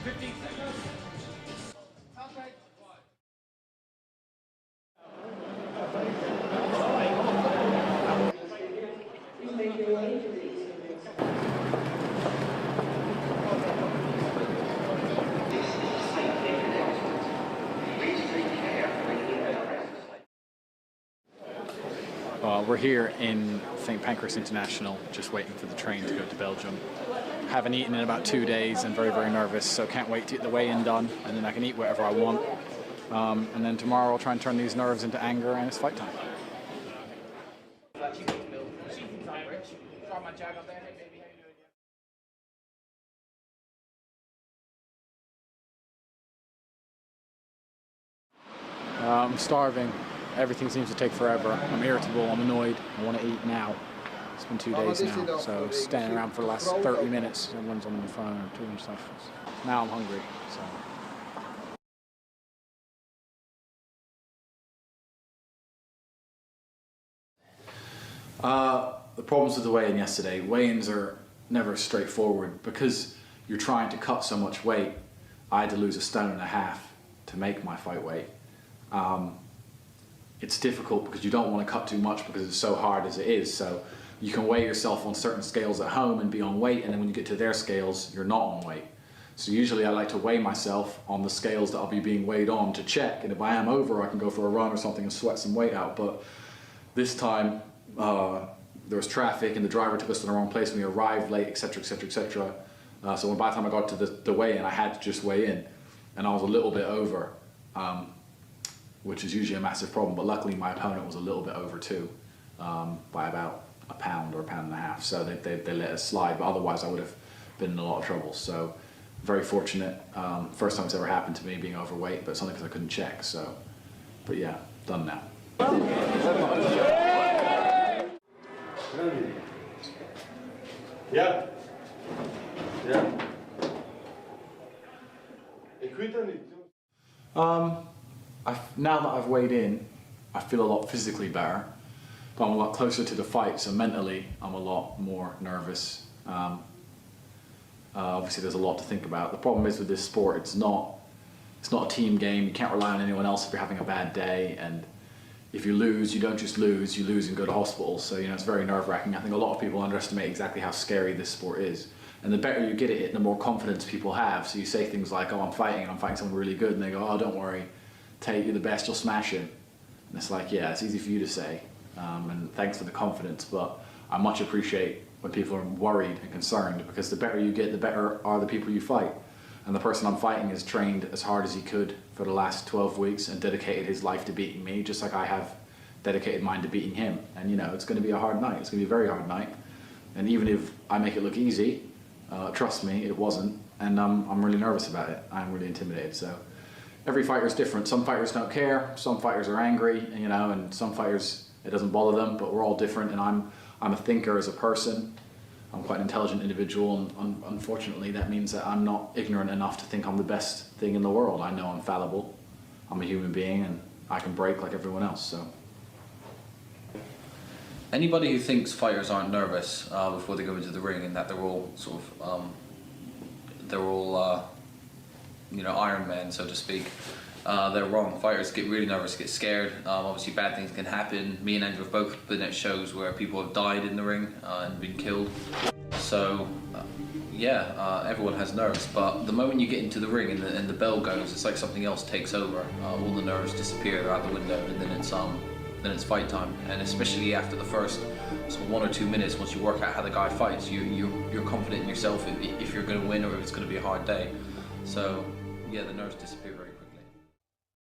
15 seconds. We're here in St. Pancras International, just waiting for the train to go to Belgium. Haven't eaten in about 2 days and very, very nervous, so can't wait to get the weigh-in done, and then I can eat whatever I want. And then tomorrow I'll try and turn these nerves into anger, and it's fight time. I'm starving. Everything seems to take forever. I'm irritable, I'm annoyed, I want to eat now. It's been 2 days now, so standing around for the last 30 minutes, everyone's on the phone or doing stuff. Now I'm hungry, so. The problems with the weigh-in yesterday, weigh-ins are never straightforward. Because you're trying to cut so much weight, I had to lose 1.5 stones to make my fight weight. It's difficult because you don't want to cut too much because it's so hard as it is. So you can weigh yourself on certain scales at home and be on weight, and then when you get to their scales, you're not on weight. So usually I like to weigh myself on the scales that I'll be being weighed on to check, and if I am over, I can go for a run or something and sweat some weight out. But this time, there was traffic and the driver took us to the wrong place and we arrived late, etc, etc, etc. So by the time I got to the weigh-in, I had to just weigh in, and I was a little bit over. Which is usually a massive problem, but luckily my opponent was a little bit over too, by about £1 or £1.5 pounds, so they let us slide, but otherwise I would have been in a lot of trouble. So very fortunate, first time it's ever happened to me being overweight, but it's only because I couldn't check, so, but yeah, done now. Ja. Ja. Ik weet dat niet. Now that I've weighed in, I feel a lot physically better, but I'm a lot closer to the fight, so mentally I'm a lot more nervous. Obviously there's a lot to think about. The problem is with this sport, it's not a team game. You can't rely on anyone else if you're having a bad day, and if you lose, you don't just lose, you lose and go to hospital. So it's very nerve-wracking. I think a lot of people underestimate exactly how scary this sport is. And the better you get at it, the more confidence people have. So you say things like, oh, I'm fighting someone really good, and they go, oh, don't worry, Tate, you're the best, you'll smash him. And it's like, yeah, it's easy for you to say, and thanks for the confidence, but I much appreciate when people are worried and concerned, because the better you get, the better are the people you fight. And the person I'm fighting has trained as hard as he could for the last 12 weeks and dedicated his life to beating me, just like I have dedicated mine to beating him. And it's going to be a hard night. It's going to be a very hard night. And even if I make it look easy, trust me, it wasn't. And I'm really nervous about it. I'm really intimidated. So every fighter is different. Some fighters don't care. Some fighters are angry, and some fighters, it doesn't bother them, but we're all different. And I'm a thinker as a person. I'm quite an intelligent individual, and unfortunately that means that I'm not ignorant enough to think I'm the best thing in the world. I know I'm fallible. I'm a human being, and I can break like everyone else, so. Anybody who thinks fighters aren't nervous before they go into the ring, and that they're all sort of, Iron Man, so to speak, they're wrong. Fighters get really nervous, get scared. Obviously bad things can happen. Me and Andrew have both been at shows where people have died in the ring and been killed. So everyone has nerves, but the moment you get into the ring and the bell goes, it's like something else takes over. All the nerves disappear out the window, and then it's fight time. And especially after the first 1 or 2 minutes, once you work out how the guy fights, you're confident in yourself if you're going to win or if it's going to be a hard day. So yeah, the nerves disappear.